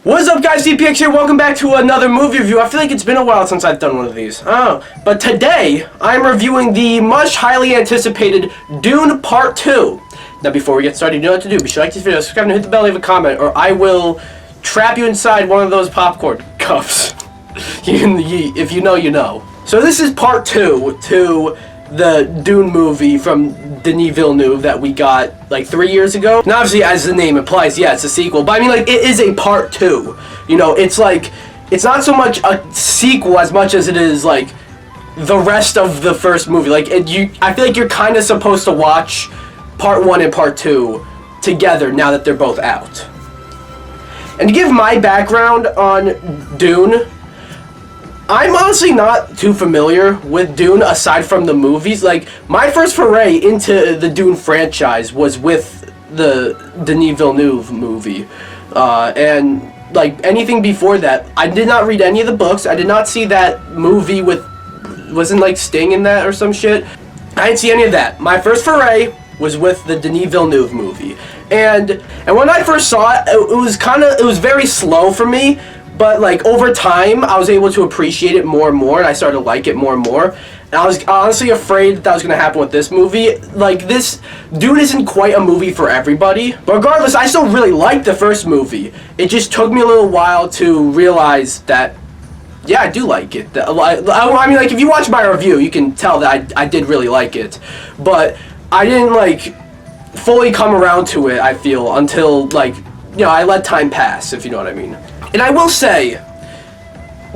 What's up, guys? DPX here. Welcome back to another movie review. I feel like it's been a while since I've done one of these. But today, I'm reviewing the much highly anticipated Dune Part 2. Now, before we get started, you know what to do. Be sure to like this video, subscribe, and hit the bell, leave a comment, or I will trap you inside one of those popcorn cups. If you know, you know. So this is Part 2 to the Dune movie from Denis Villeneuve that we got like 3 years ago. Now, obviously, as the name implies, yeah, it's a sequel, but I mean, like, it is a Part 2. You know, it's like, it's not so much a sequel as much as it is like the rest of the first movie. Like, I feel like you're kind of supposed to watch Part 1 and Part 2 together now that they're both out. And to give my background on Dune, I'm honestly not too familiar with Dune aside from the movies. Like, my first foray into the Dune franchise was with the Denis Villeneuve movie. And, like, anything before that, I did not read any of the books. I did not see that movie with, wasn't, like, Sting in that or some shit. I didn't see any of that. My first foray was with the Denis Villeneuve movie. And when I first saw it, it was very slow for me. But, like, over time, I was able to appreciate it more and more, and I started to like it more and more. And I was honestly afraid that was going to happen with this movie. Like, Dune isn't quite a movie for everybody. But regardless, I still really liked the first movie. It just took me a little while to realize that, yeah, I do like it. I mean, like, if you watch my review, you can tell that I did really like it. But I didn't, like, fully come around to it, I feel, until, like, you know, I let time pass, if you know what I mean. And I will say,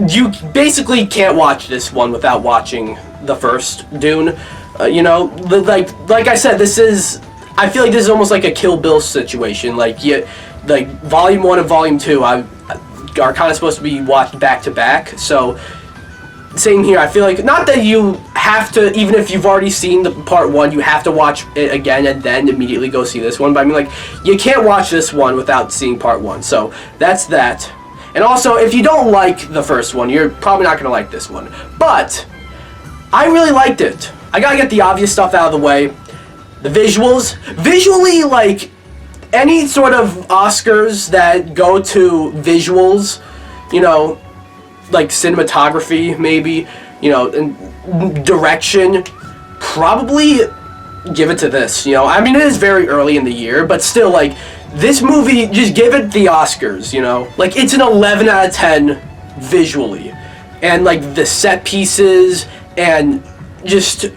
you basically can't watch this one without watching the first Dune. You know, like I said, I feel like this is almost like a Kill Bill situation. Like, Volume 1 and Volume 2 are kind of supposed to be watched back to back. So, same here. I feel like, not that you have to, even if you've already seen the Part 1, you have to watch it again and then immediately go see this one. But I mean, like, you can't watch this one without seeing Part 1. So, that's that. And also, if you don't like the first one, you're probably not going to like this one. But I really liked it. I gotta get the obvious stuff out of the way. The visuals. Visually, like, any sort of Oscars that go to visuals, you know, like cinematography, maybe, you know, and direction, probably give it to this, you know. I mean, it is very early in the year, but still, like, this movie, just give it the Oscars, you know? Like, it's an 11 out of 10 visually. And, like, the set pieces and just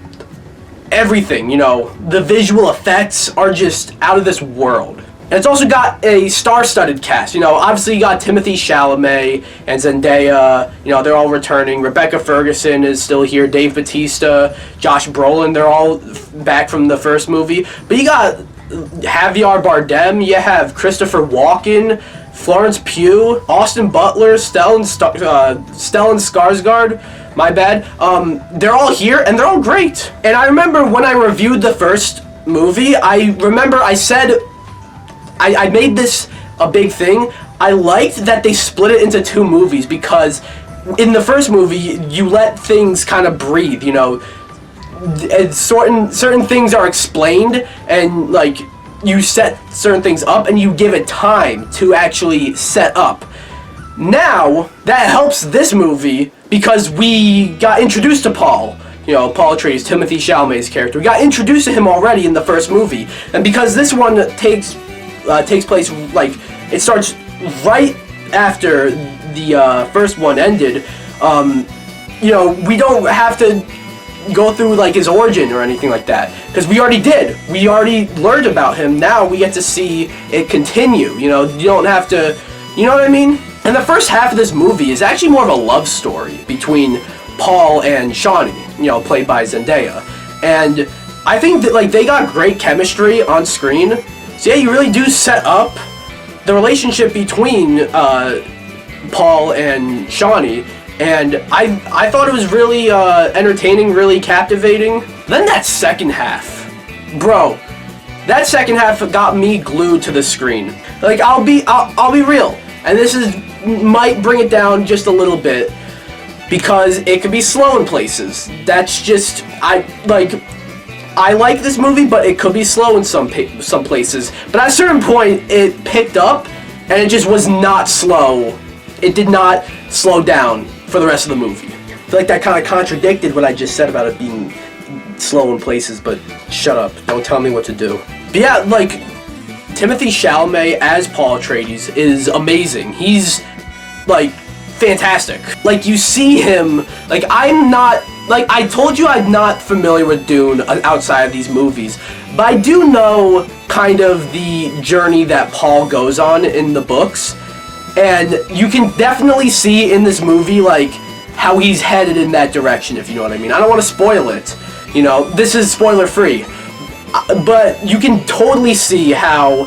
everything, you know? The visual effects are just out of this world. And it's also got a star-studded cast, you know? Obviously, you got Timothée Chalamet and Zendaya, you know, they're all returning. Rebecca Ferguson is still here. Dave Bautista, Josh Brolin, they're all back from the first movie. But you got Javier Bardem, you have Christopher Walken, Florence Pugh, Austin Butler, Stellan Skarsgård, my bad. They're all here, and they're all great. And I remember when I reviewed the first movie, I said, I made this a big thing. I liked that they split it into two movies, because in the first movie, you let things kind of breathe, you know. And certain things are explained, and, like, you set certain things up and you give it time to actually set up. Now that helps this movie because we got introduced to Paul. You know, Paul Atreides, Timothée Chalamet's character. We got introduced to him already in the first movie, and because this one takes place, like, it starts right after the first one ended. You know, we don't have to go through, like, his origin or anything like that, because we already did. We already learned about him. Now we get to see it continue. You know, you don't have to, you know what I mean? And the first half of this movie is actually more of a love story between Paul and Shawnee, you know, played by Zendaya. And I think that, like, they got great chemistry on screen. So yeah, you really do set up the relationship between Paul and Shawnee. And I thought it was really entertaining, really captivating. Then that second half, bro, that second half got me glued to the screen. Like, I'll be real, and this might bring it down just a little bit, because it could be slow in places. That's just, I like this movie, but it could be slow in some places. But at a certain point, it picked up, and it just was not slow. It did not slow down for the rest of the movie. I feel like that kind of contradicted what I just said about it being slow in places, but shut up. Don't tell me what to do. But yeah, like, Timothée Chalamet as Paul Atreides is amazing. He's, like, fantastic. Like, you see him, like, I'm not, like, I told you I'm not familiar with Dune outside of these movies, but I do know kind of the journey that Paul goes on in the books, and you can definitely see in this movie, like, how he's headed in that direction, if you know what I mean. I don't want to spoil it, you know, this is spoiler-free, but you can totally see how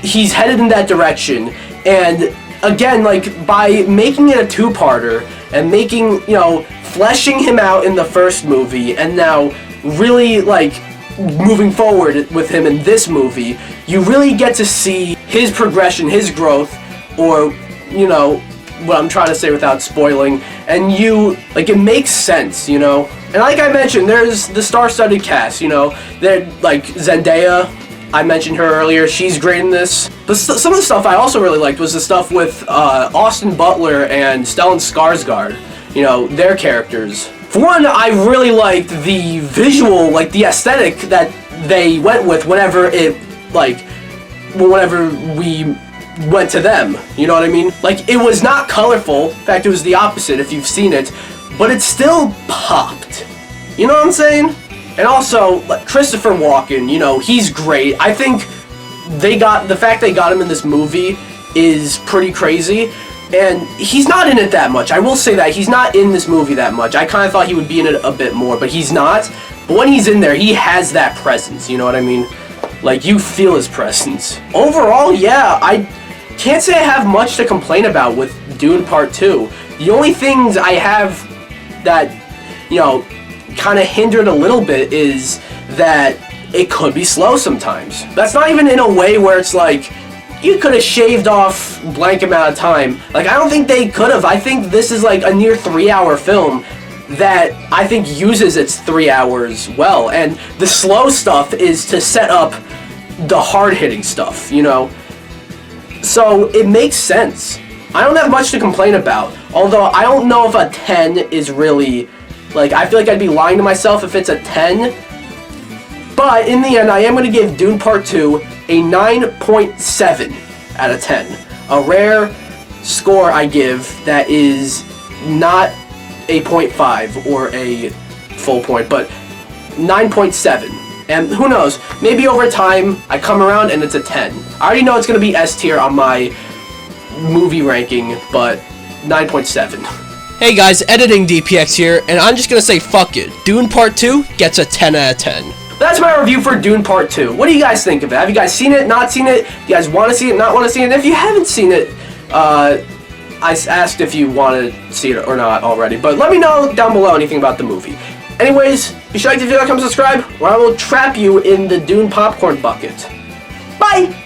he's headed in that direction, and again, like, by making it a two-parter, and making, you know, fleshing him out in the first movie, and now really, like, moving forward with him in this movie, you really get to see his progression, his growth, or, you know, what I'm trying to say without spoiling, and you, like, it makes sense, you know? And like I mentioned, there's the star-studded cast, you know? They're, like, Zendaya, I mentioned her earlier, she's great in this. But some of the stuff I also really liked was the stuff with Austin Butler and Stellan Skarsgård, you know, their characters. For one, I really liked the visual, like, the aesthetic that they went with whenever we went to them, you know what I mean? Like, it was not colorful, in fact, it was the opposite if you've seen it, but it still popped. You know what I'm saying? And also, like, Christopher Walken, you know, he's great. I think the fact they got him in this movie is pretty crazy, and he's not in it that much. I will say that, he's not in this movie that much. I kind of thought he would be in it a bit more, but he's not. But when he's in there, he has that presence, you know what I mean? Like, you feel his presence. Overall, yeah, I can't say I have much to complain about with Dune Part 2. The only things I have that, you know, kind of hindered a little bit is that it could be slow sometimes. That's not even in a way where it's like, you could have shaved off blank amount of time. Like, I don't think they could have. I think this is like a near 3-hour film that I think uses its 3 hours well. And the slow stuff is to set up the hard-hitting stuff, you know? So, it makes sense. I don't have much to complain about. Although, I don't know if a 10 is really... Like, I feel like I'd be lying to myself if it's a 10. But, in the end, I am going to give Dune Part 2 a 9.7 out of 10. A rare score I give that is not a 0.5 or a full point, but 9.7. And who knows, maybe over time I come around and it's a 10. I already know it's going to be S tier on my movie ranking, but 9.7. Hey guys, Editing DPX here, and I'm just going to say fuck it. Dune Part 2 gets a 10 out of 10. That's my review for Dune Part 2. What do you guys think of it? Have you guys seen it, not seen it? Do you guys want to see it, not want to see it? And if you haven't seen it, I asked if you want to see it or not already, but let me know down below anything about the movie. Anyways, be sure to like the video, comment, subscribe, or I will trap you in the Dune popcorn bucket. Bye!